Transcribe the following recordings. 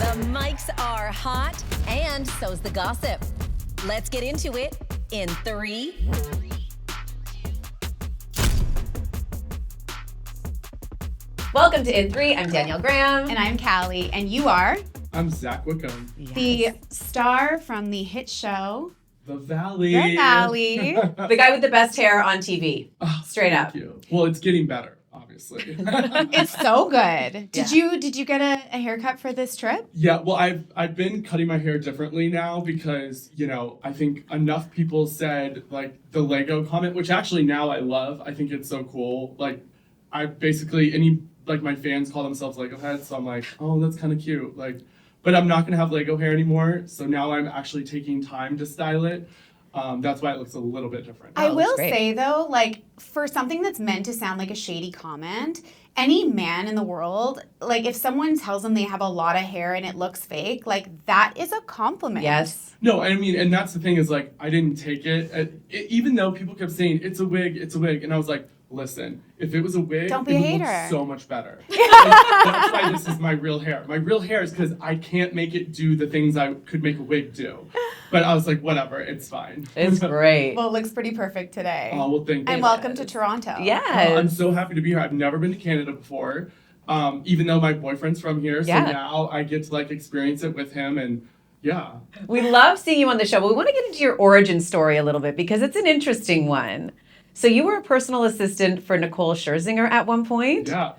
The mics are hot, and so's the gossip. Let's get into it in 3. Welcome to In 3. I'm Danielle Graham. And I'm Callie. And you are? I'm Zack Wickham. The star from the hit show. The Valley. The Valley. The guy with the best hair on TV. Straight up. Thank you. Well, it's getting better, obviously. It's so good. Did you get a haircut for this trip? Yeah, well, I've been cutting my hair differently now because, I think enough people said, the Lego comment, which actually now I love. I think it's so cool. I basically, my fans call themselves Lego heads, so I'm like, oh, that's kind of cute. But I'm not going to have Lego hair anymore, so now I'm actually taking time to style it. That's why it looks a little bit different. I will say, though, for something that's meant to sound like a shady comment, any man in the world, if someone tells them they have a lot of hair and it looks fake, that is a compliment. Yes. No, and that's the thing is, I didn't take it. Even though people kept saying, it's a wig, and I was like, listen, if it was a wig, Don't be it a would hater. look so much better. That's why this is my real hair. My real hair is because I can't make it do the things I could make a wig do. But I was like, whatever, it's fine. It's great. Well, it looks pretty perfect today. Oh, well, thank you. And welcome to Toronto. Yes. I'm so happy to be here. I've never been to Canada before, even though my boyfriend's from here. So now I get to experience it with him, and yeah. We love seeing you on the show, but we want to get into your origin story a little bit because it's an interesting one. So you were a personal assistant for Nicole Scherzinger at one point? Yeah,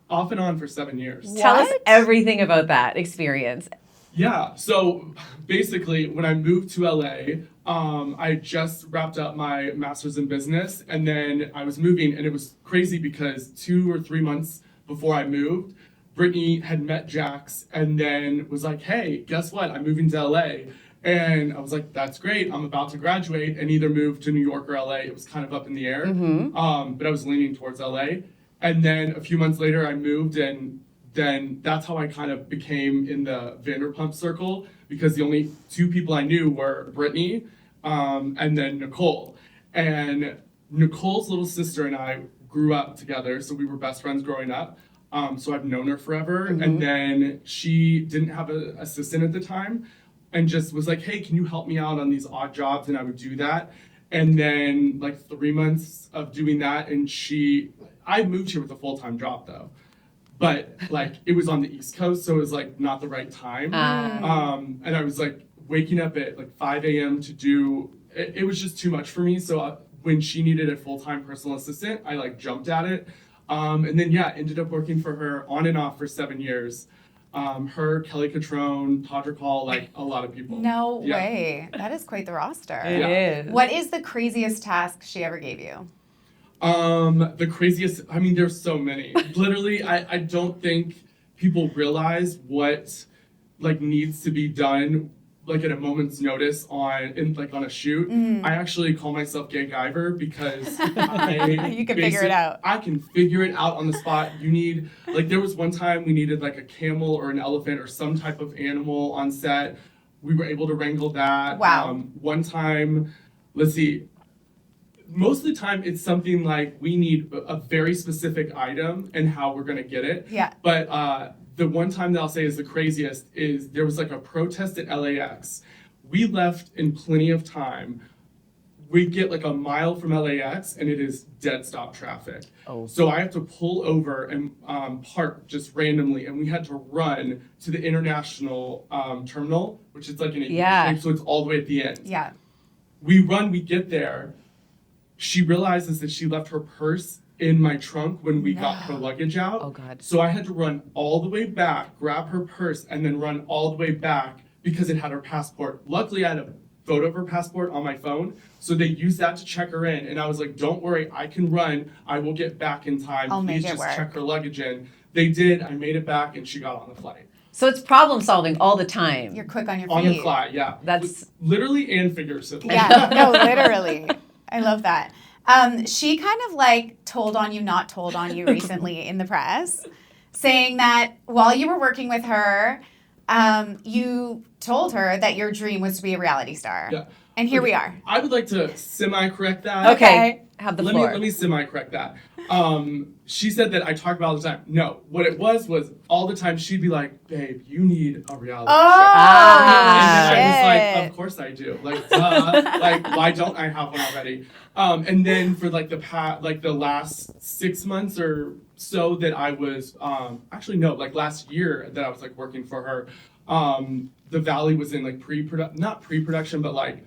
off and on for 7 years. Tell us everything about that experience. Yeah, so basically when I moved to LA, I just wrapped up my master's in business, and then I was moving, and it was crazy because 2 or 3 months before I moved, Brittany had met Jax and then was like, hey, guess what? I'm moving to LA. And I was like, that's great. I'm about to graduate and either move to New York or LA. It was kind of up in the air. But I was leaning towards LA. And then a few months later, I moved, and then that's how I kind of became in the Vanderpump circle, because the only 2 people I knew were Brittany and then Nicole. And Nicole's little sister and I grew up together, so we were best friends growing up. So I've known her forever. And then she didn't have an assistant at the time, and just was like, hey, can you help me out on these odd jobs? And I would do that. And then 3 months of doing that, and I moved here with a full-time job though. But it was on the East Coast, so it was not the right time. And I was waking up at 5 a.m. to do, it was just too much for me. So when she needed a full-time personal assistant, I jumped at it. And then ended up working for her on and off for 7 years. Her, Kelly Catrone, Todrick Hall, a lot of people. No way. That is quite the roster. It is. What is the craziest task she ever gave you? The craziest, there's so many. Literally, I don't think people realize what needs to be done at a moment's notice on a shoot. I actually call myself Gay Guyver because you can figure it out. I can figure it out on the spot. You need, there was one time we needed a camel or an elephant or some type of animal on set. We were able to wrangle that. Wow. One time, let's see, most of the time it's something we need a very specific item and how we're going to get it. Yeah. But the one time that I'll say is the craziest is there was a protest at LAX. We left in plenty of time. We get a mile from LAX and it is dead stop traffic. Oh. So I have to pull over and park just randomly, and we had to run to the international terminal, which is in a shape, so it's all the way at the end. Yeah. We run, we get there. She realizes that she left her purse in my trunk when we got her luggage out. Oh, God. So I had to run all the way back, grab her purse, and then run all the way back because it had her passport. Luckily, I had a photo of her passport on my phone, so they used that to check her in. And I was like, don't worry, I can run. I will get back in time. I'll make Please it just work. check her luggage in. They did. I made it back, and she got on the flight. So it's problem solving all the time. You're quick on your feet. On the fly, yeah. That's literally and figuratively. Yeah, no, literally. I love that. She kind of told on you, not told on you recently in the press, saying that while you were working with her, you told her that your dream was to be a reality star. Yeah. And here we are. I would like to semi-correct that. Okay. Have the Let floor. me semi-correct that. She said that I talk about it all the time. No, what it was all the time she'd be like, babe, you need a reality show. Ah. And then I was like, shit. of course I do. Like, duh. Like, why don't I have one already? And then for like the last 6 months or so that I was, actually no, like last year that I was like working for her, the Valley was in like not pre-production, but like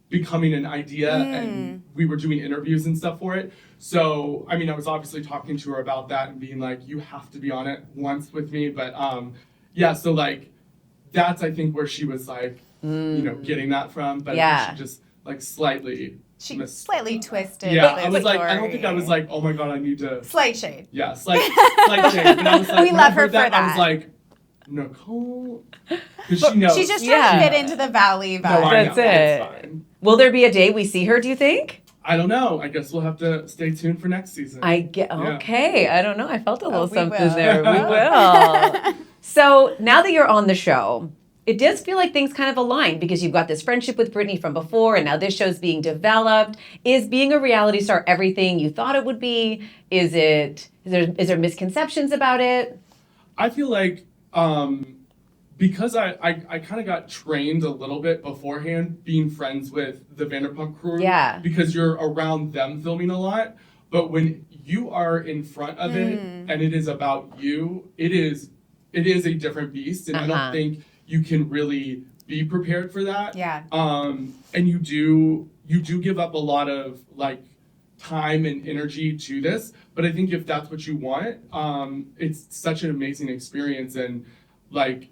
becoming an idea, and we were doing interviews and stuff for it. So, I mean, I was obviously talking to her about that and being like, you have to be on it once with me. But yeah, so like, that's, I think, where she was like, you know, getting that from. But I think she just like slightly twisted. Yeah, the I was like, I don't story. think I was like, oh my God, I need to. Slight shade. Yeah, slight shade. And I was like, We when love I her heard that, for I was that. like, Nicole, because she knows. She's just trying to fit into the Valley vibe. No, I That's know, it. it's fine. Will there be a day we see her, do you think? I don't know. I guess we'll have to stay tuned for next season. Okay. I don't know. I felt a little we something will. there. We will. So now that you're on the show, it does feel like things kind of align because you've got this friendship with Brittany from before, and now this show's being developed. Is being a reality star everything you thought it would be? Is there misconceptions about it? I feel like because I kind of got trained a little bit beforehand being friends with the Vanderpump crew. Yeah. Because you're around them filming a lot. But when you are in front of it and it is about you, it is a different beast. And I don't think you can really be prepared for that. Yeah. And you do give up a lot of like time and energy to this. But I think if that's what you want, it's such an amazing experience. And like,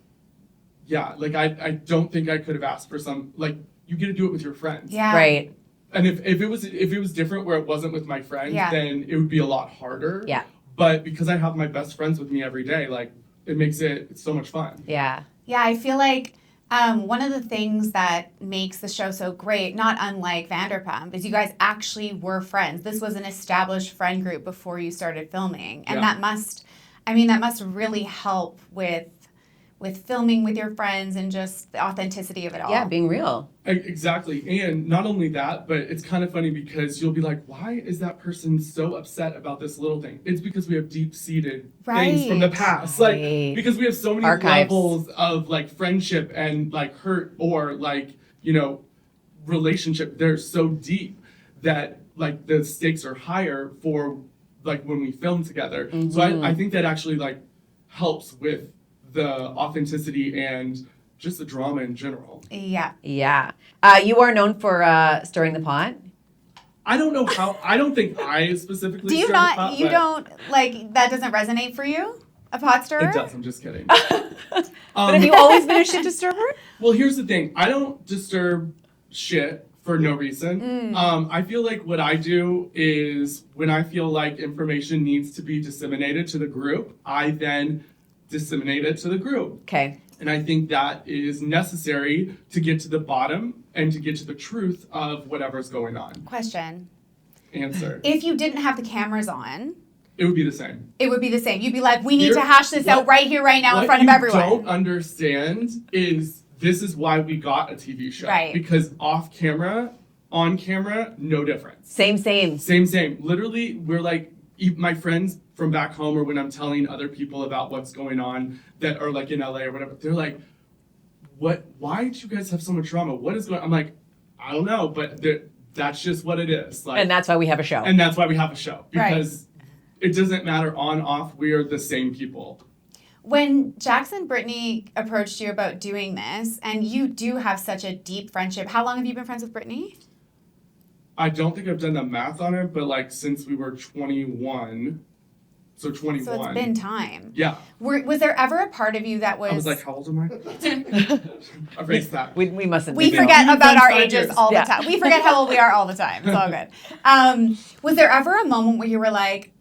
yeah, like I don't think I could have asked for some, like, you get to do it with your friends. Yeah. Right. And if it was different where it wasn't with my friends, then it would be a lot harder. Yeah. But because I have my best friends with me every day, like, it makes it so much fun. Yeah. Yeah, I feel like one of the things that makes the show so great, not unlike Vanderpump, is you guys actually were friends. This was an established friend group before you started filming. And that must really help with filming with your friends and just the authenticity of it all. Yeah, being real. Exactly. And not only that, but it's kind of funny because you'll be like, why is that person so upset about this little thing? It's because we have deep-seated things from the past. Like, because we have so many levels of like friendship and like hurt or like, you know, relationship. They're so deep that like the stakes are higher for like when we film together. So I think that actually like helps with the authenticity and just the drama in general. Yeah. Yeah. You are known for stirring the pot. I don't know how. I don't think I specifically. Do you stir not? the pot, You but don't like that? Doesn't resonate for you? A pot stirrer? It does. I'm just kidding. But have you always been a shit disturber? Well, here's the thing. I don't disturb shit for no reason. I feel like what I do is when I feel like information needs to be disseminated to the group, I then disseminate it to the group. Okay. And I think that is necessary to get to the bottom and to get to the truth of whatever's going on. Question. Answer. If you didn't have the cameras on, It would be the same. it would be the same. You'd be like, we need to hash this out right here, right now, in front of everyone. What you don't understand is this is why we got a TV show. Right. Because off camera, on camera, no difference. Same. Same. Literally, we're like, my friends from back home or when I'm telling other people about what's going on that are like in LA or whatever, they're like, why do you guys have so much drama? What is going on? I'm like, I don't know, but that's just what it is. Like, And that's why we have a show. And that's why we have a show. Because it doesn't matter on, off, we are the same people. When Jackson Brittany approached you about doing this, and you do have such a deep friendship, how long have you been friends with Brittany? I don't think I've done the math on it, but like since we were 21, so 21. So it's been time. Yeah. Was there ever a part of you that was... I was like, how old am I? Erase that. We mustn't. We be forget We've about been our 5 ages years. all the time. We forget how old we are all the time. It's all good. Was there ever a moment where you were like,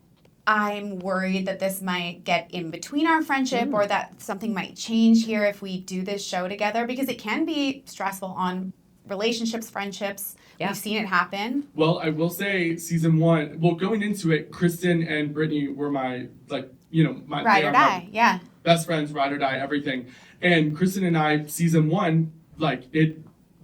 I'm worried that this might get in between our friendship or that something might change here if we do this show together? Because it can be stressful on relationships, friendships. Yeah. We've seen it happen. Well, I will say season 1, well, going into it, Kristen and Brittany were my, like, you know, my Ride they or are die. my Yeah. best friends, ride or die, everything. And Kristen and I, season 1, like,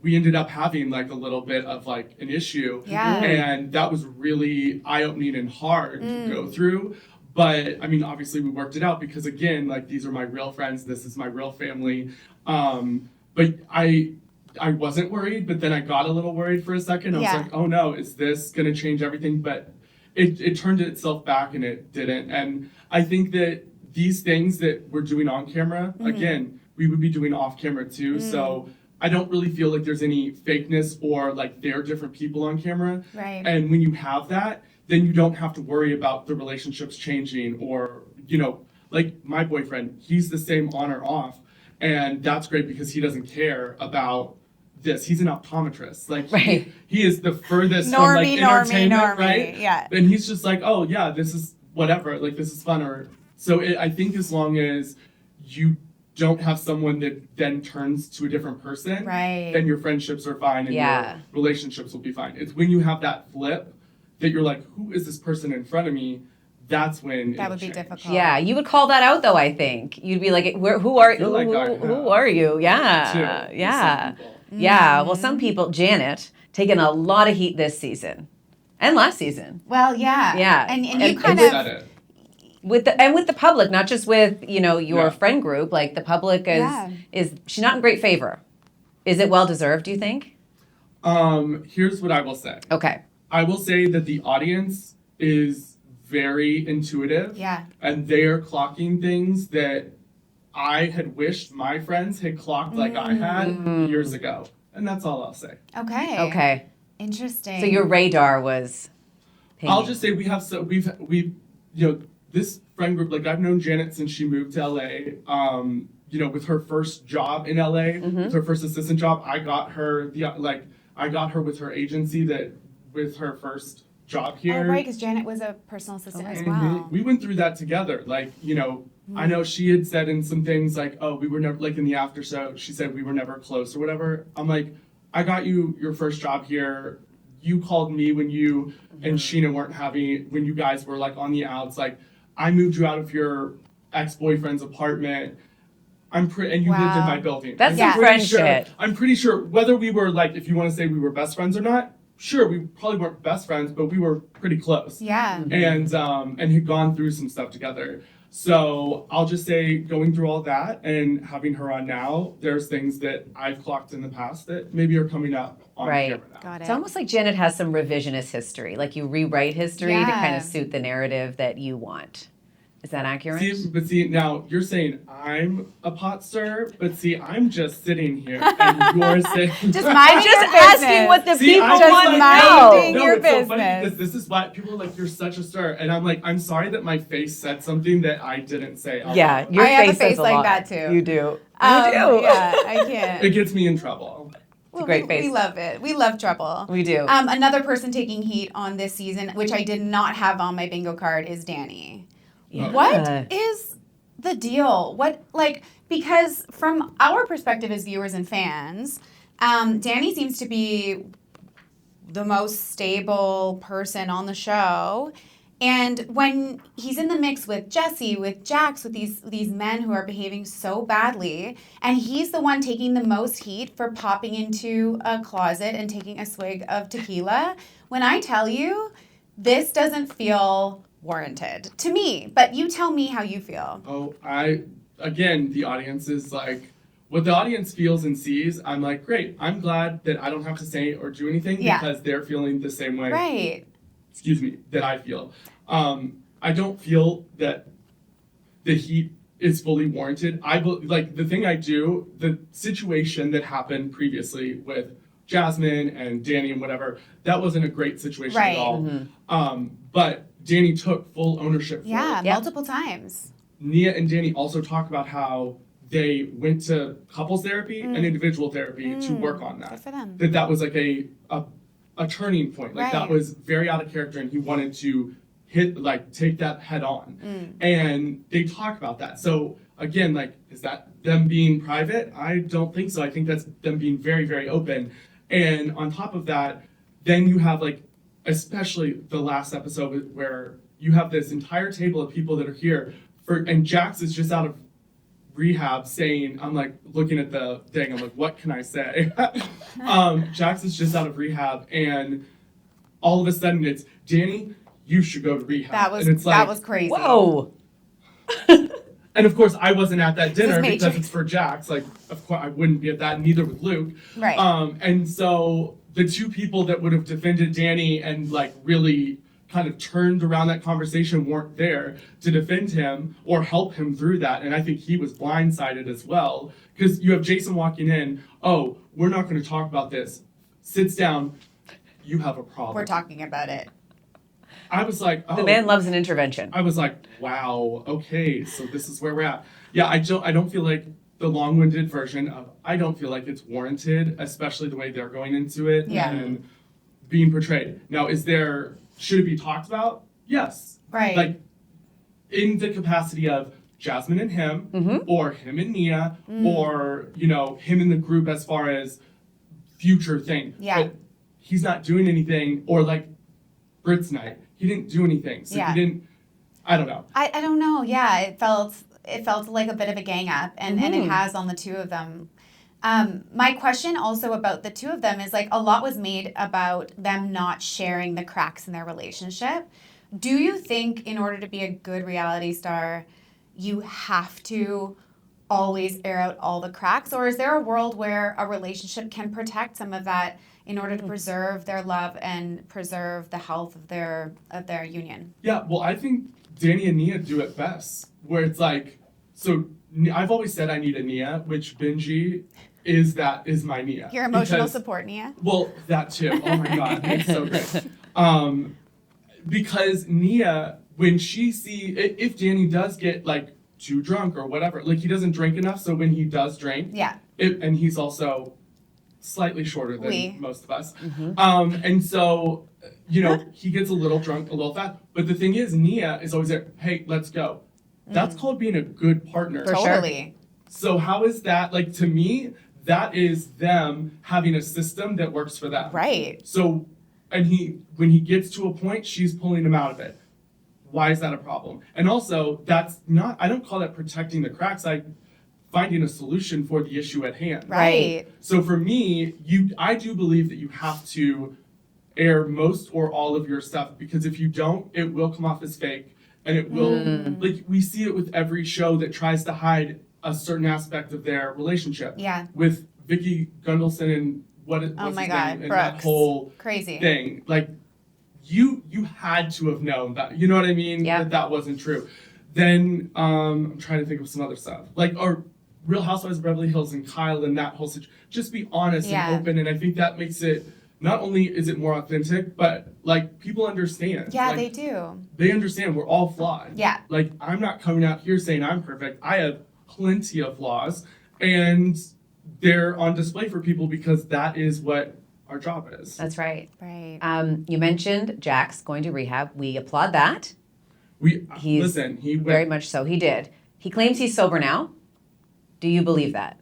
we ended up having like a little bit of like an issue. Yeah. And that was really eye-opening and hard to go through. But I mean, obviously we worked it out because again, like these are my real friends. This is my real family. But I wasn't worried, but then I got a little worried for a second. I was like, oh no, is this going to change everything? But it turned itself back and it didn't. And I think that these things that we're doing on camera, again, we would be doing off camera too. So I don't really feel like there's any fakeness or like they're different people on camera. Right. And when you have that, then you don't have to worry about the relationships changing or, you know, like my boyfriend, he's the same on or off. And that's great because he doesn't care about this. He's an optometrist. Like he is the furthest from like entertainment, right? Yeah. And he's just like, oh yeah, this is whatever. Like this is fun. Or so I think as long as you don't have someone that then turns to a different person, then your friendships are fine and your relationships will be fine. It's when you have that flip that you're like, who is this person in front of me? That's when that would be difficult. Yeah, you would call that out though. I think you'd be like, who are you? Yeah, yeah. Well, some people, Janet, taken a lot of heat this season and last season. Well, yeah, and you kind of. With the public, not just with your friend group, like the public is she's not in great favor. Is it well deserved? Do you think? Here's what I will say. Okay. I will say that the audience is very intuitive. Yeah. And they are clocking things that I had wished my friends had clocked like I had years ago, and that's all I'll say. Okay. Interesting. So your radar was. Pinging. I'll just say we've this friend group, like I've known Janet since she moved to LA. With her first job in LA, with her first assistant job, I got her with her agency with her first job here. Oh, right, because Janet was a personal assistant as well. We went through that together. Like, I know she had said in some things like, oh, we were never, like in the after show, she said we were never close or whatever. I'm like, I got you your first job here. You called me when you and Scheana when you guys were like on the outs. Like, I moved you out of your ex-boyfriend's apartment. And you lived in my building. That's some friendship. I'm pretty sure whether we were like, if you want to say we were best friends or not, sure, we probably weren't best friends, but we were pretty close. Yeah. And had gone through some stuff together. So I'll just say, going through all that and having her on now, there's things that I've clocked in the past that maybe are coming up on camera now. Got it. It's almost like Janet has some revisionist history. Like you rewrite history to kind of suit the narrative that you want. Is that accurate? See, now you're saying I'm a pot stirrer, but I'm just sitting here and you're saying... just asking what the people want to know. Your business. So funny because this is why people are like, you're such a stir. And I'm like, I'm sorry that my face said something that I didn't say. Yeah, your I face have a face like lot. that too. You do. You do. Yeah, I can't. It gets me in trouble. It's a great face. We love it. We love trouble. We do. Another person taking heat on this season, which I did not have on my bingo card, is Danny. Yeah. What is the deal? Because from our perspective as viewers and fans, Danny seems to be the most stable person on the show. And when he's in the mix with Jesse, with Jax, with these men who are behaving so badly, and he's the one taking the most heat for popping into a closet and taking a swig of tequila, when I tell you, this doesn't feel warranted to me, but you tell me how you feel. Oh, the audience is like, what the audience feels and sees, I'm like, great. I'm glad that I don't have to say or do anything because they're feeling the same way. Right. That I feel. I don't feel that the heat is fully warranted. The thing I do, the situation that happened previously with Jasmine and Danny and whatever, that wasn't a great situation at all. Mm-hmm. But Danny took full ownership for it. Yeah, multiple times. Nia and Danny also talk about how they went to couples therapy and individual therapy to work on that. Good for them. That was like a turning point. Like that was very out of character and he wanted to take that head on. And they talk about that. So again, is that them being private? I don't think so. I think that's them being very, very open. And on top of that, then you have especially the last episode where you have this entire table of people that are here and Jax is just out of rehab saying, I'm like looking at the thing, I'm like, what can I say? Jax is just out of rehab, and all of a sudden it's, Danny, you should go to rehab. That was crazy. Whoa. And of course, I wasn't at that dinner because Matrix. it's for Jax. Like, of course, I wouldn't be at that, neither would Luke. Right. And so the two people that would have defended Danny and like really kind of turned around that conversation weren't there to defend him or help him through that. And I think he was blindsided as well, because you have Jason walking in, oh, we're not going to talk about this. Sits down, you have a problem. We're talking about it. I was like, oh. The man loves an intervention. I was like, wow, okay, so this is where we're at. Yeah, I don't feel like the long-winded version of, I don't feel like it's warranted, especially the way they're going into it and being portrayed. Now, should it be talked about? Yes. Right. Like, in the capacity of Jasmine and him, or him and Nia, or, him in the group as far as future thing. Yeah. But he's not doing anything, or like Brit's night. He didn't do anything. So he didn't, I don't know. I don't know. Yeah, it felt like a bit of a gang up, and it has on the two of them. My question also about the two of them is, like, a lot was made about them not sharing the cracks in their relationship. Do you think in order to be a good reality star, you have to always air out all the cracks? Or is there a world where a relationship can protect some of that in order to preserve their love and preserve the health of their union? Yeah, well, I think Danny and Nia do it best, where it's like, so I've always said I need a Nia, which Benji is my Nia. Your emotional support, Nia? Well, that too. Oh my God, it's so great. Because Nia, when she if Danny does get like too drunk or whatever, like he doesn't drink enough, so when he does drink, and he's also slightly shorter than most of us. And so, he gets a little drunk, a little fat. But the thing is, Nia is always there, hey, let's go. That's called being a good partner. Totally. So how is that, like, to me, that is them having a system that works for them. Right. So, and when he gets to a point, she's pulling him out of it. Why is that a problem? And also, I don't call that protecting the cracks. Finding a solution for the issue at hand. Right. So for me, I do believe that you have to air most or all of your stuff, because if you don't, it will come off as fake, and it will, like, we see it with every show that tries to hide a certain aspect of their relationship. Yeah. With Vicky Gunvalson and what's his name, and Brooks. that whole crazy thing. Like, you had to have known that, you know what I mean? Yeah. That wasn't true. Then I'm trying to think of some other stuff, like, or Real Housewives of Beverly Hills and Kyle and that whole situation. Just be honest and open, and I think that makes it, not only is it more authentic, but like people understand. Yeah, like, they do. They understand we're all flawed. Yeah. Like, I'm not coming out here saying I'm perfect. I have plenty of flaws, and they're on display for people because that is what our job is. That's right. Right. You mentioned Jax going to rehab. We applaud that. He went, very much so. He did. He claims he's sober now. Do you believe that?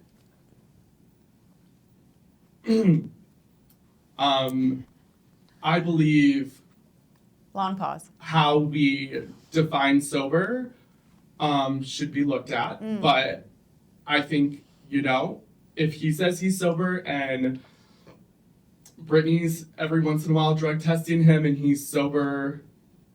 I believe Long pause. how we define sober should be looked at. But I think, if he says he's sober and Brittany's every once in a while drug testing him and he's sober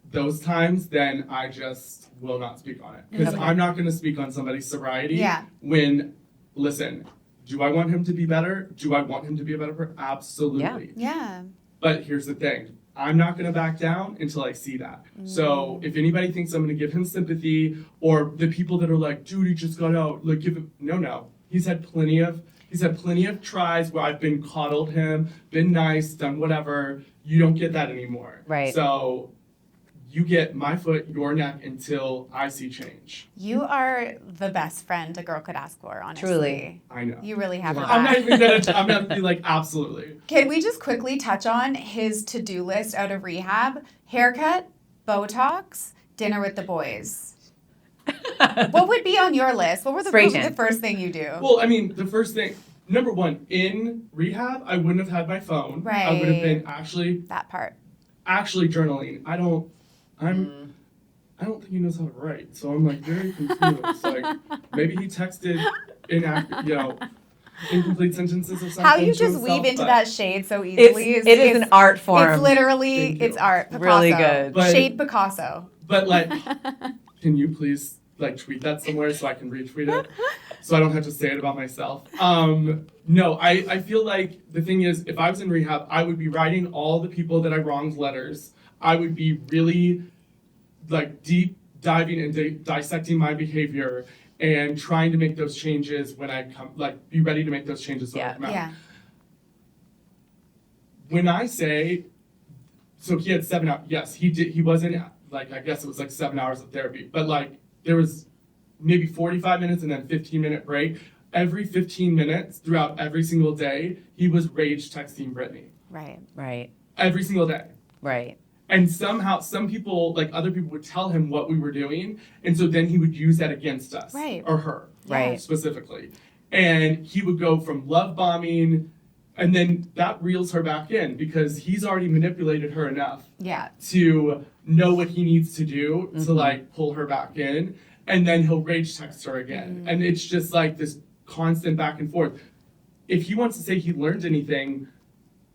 those times, then I just will not speak on it. Because I'm not going to speak on somebody's sobriety when, listen, do I want him to be better? Do I want him to be a better person? Absolutely. Yeah. But here's the thing. I'm not going to back down until I see that. So if anybody thinks I'm going to give him sympathy, or the people that are like, dude, he just got out, like, give him, no. He's had plenty of tries where I've been coddled him, been nice, done whatever. You don't get that anymore. Right. So you get my foot, your neck until I see change. You are the best friend a girl could ask for, honestly. Truly. I know. You really have her I'm not back. even I'm gonna be like, absolutely. Can we just quickly touch on his to-do list out of rehab? Haircut, Botox, dinner with the boys. What would be on your list? What were the first thing you do? Well, I mean, the first thing, number one, in rehab, I wouldn't have had my phone. Right. I would have been actually That part. journaling. I don't think he knows how to write. So I'm like very confused. Like maybe he texted incomplete sentences or something. How you to just himself, weave into but- that shade so easily. It is an art form. It's literally, Thank you. it's art. Picasso. Really good. But- Shade Picasso. But like, can you please like tweet that somewhere so I can retweet it? So I don't have to say it about myself. No, I feel like the thing is, if I was in rehab, I would be writing all the people that I wronged letters. I would be really like deep diving and dissecting my behavior and trying to make those changes when I come, like be ready to make those changes when I come out. Yeah. When I say, so he had 7 hours, yes, he did, he wasn't like, I guess it was like 7 hours of therapy, but like there was maybe 45 minutes and then 15-minute break. Every 15 minutes throughout every single day, he was rage texting Brittany. Right. Right. Every single day. Right. And somehow, some people, like other people would tell him what we were doing. And so then he would use that against us. Right. Or her. Right. Specifically. And he would go from love bombing, and then that reels her back in because he's already manipulated her enough Yeah. to know what he needs to do to like pull her back in. And then he'll rage text her again. And it's just like this constant back and forth. If he wants to say he learned anything,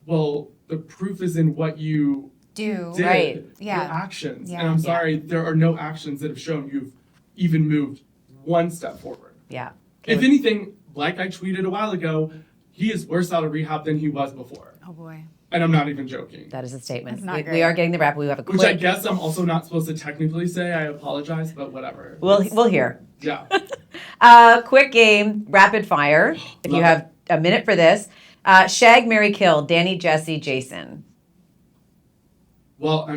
well, the proof is in what you Do. did, Right. Yeah. your actions. Yeah. And I'm Yeah. sorry, there are no actions that have shown you've even moved one step forward. Yeah. If anything, like I tweeted a while ago, he is worse out of rehab than he was before. Oh boy. And I'm not even joking. That is a statement. That's not We great. are getting the wrap. We have a Which I quick. guess I'm also not supposed to technically say. I apologize, but whatever. We'll hear. Yeah. Quick game, rapid fire. If you Love have a minute for this. Shag, marry, kill. Danny, Jesse, Jason. Well,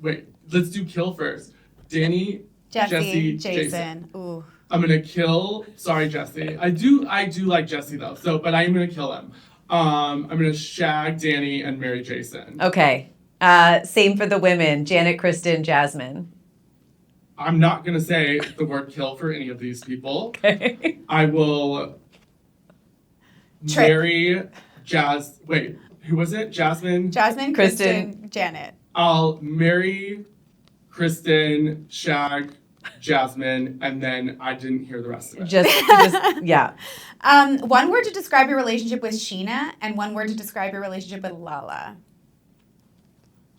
wait, let's do kill first. Danny, Jesse, Jason. Jason. Ooh. I'm gonna kill. Sorry, Jesse. I do like Jesse though. So, but I am gonna kill him. I'm gonna shag Danny and marry Jason. Okay. Same for the women. Janet, Kristen, Jasmine. I'm not gonna say the word kill for any of these people. Okay. I will Trick. marry Wait, who was it? Jasmine. Jasmine, Kristen. Kristen, Janet. I'll marry Kristen, shag Jasmine, and then I didn't hear the rest of it. Just yeah. One word to describe your relationship with Scheana, and one word to describe your relationship with Lala.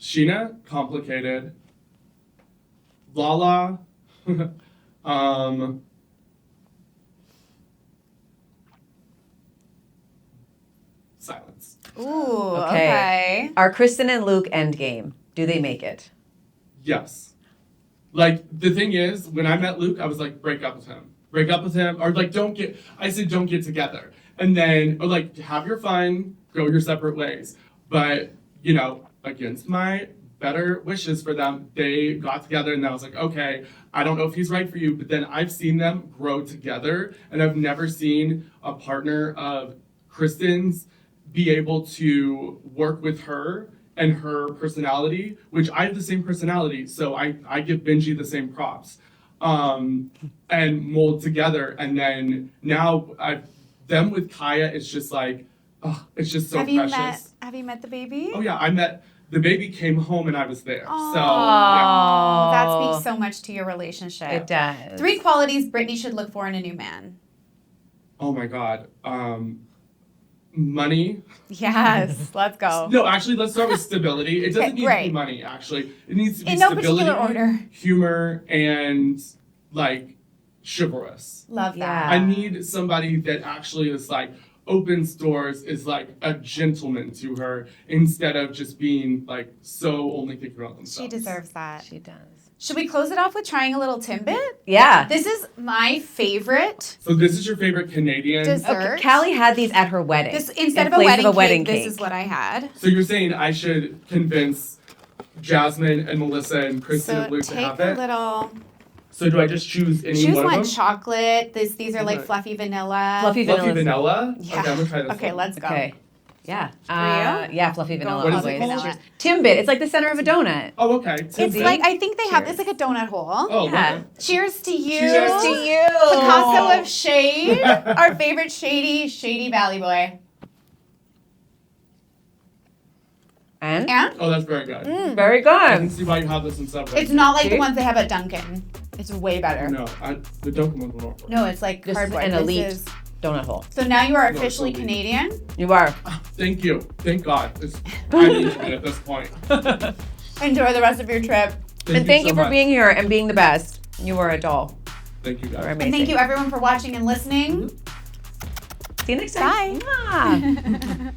Scheana, complicated. Lala, silence. Ooh, Okay. okay. Are Kristen and Luke endgame? Do they make it? Yes. Like, the thing is, when I met Luke, I was like, break up with him. Break up with him. Or like, don't get together. And then, or like, have your fun, go your separate ways. But, against my better wishes for them, they got together and I was like, okay, I don't know if he's right for you, but then I've seen them grow together and I've never seen a partner of Kristen's be able to work with her and her personality, which I have the same personality, so I give Benji the same props, and mold together. And then now them with Kaya, it's just like, it's just so precious. Have you met the baby? Oh yeah, the baby came home and I was there. Oh, So yeah. that speaks so much to your relationship. It does. 3 qualities Brittany should look for in a new man. Oh my God. Money. Yes, let's go. No, actually, let's start with stability. It doesn't Okay, need to great. be money, actually. It needs to be In no stability, particular order. humor, and like chivalrous. Love Yeah. that. I need somebody that actually is like opens doors, is like a gentleman to her instead of just being like so only thinking about themselves. She deserves that. She does. Should we close it off with trying a little Timbit? Yeah. This is my favorite So this is your favorite Canadian? dessert. Okay, Callie had these at her wedding. This instead in of a place wedding, cake, this is what I had. So you're saying I should convince Jasmine and Melissa and Kristen So and Luke to take have a it? little. So do I just choose any Choose one one of them? chocolate. These are like Okay. fluffy vanilla. Fluffy Fluffy vanilla. vanilla? Yeah. Okay, I'm gonna try this Okay, one. let's go. Okay. Yeah. For you? Yeah, fluffy vanilla. Go What is it always. called? Timbit. It's like the center of a donut. Oh, okay. It's Timbit. like I think they have Cheers. it's like a donut hole. Oh, Yeah. okay. Cheers to you. Cheers to you. Picasso of Shade, our favorite shady Valley boy. And? Oh, that's very good. Very I can good. see why you have this in Subway. It's not like See? the ones they have at Dunkin'. It's way better. No, the Dunkin' ones were more. No, it's like This is cardboard. an This elite is- donut hole. So now you are No, officially it's elite. Canadian. You are. Thank you. Thank God. I need to be at this point. Enjoy the rest of your trip. And thank you so for much. being here and being the best. You are a doll. Thank you, You're guys. amazing. And thank you everyone for watching and listening. See you next time. Bye. Mwah.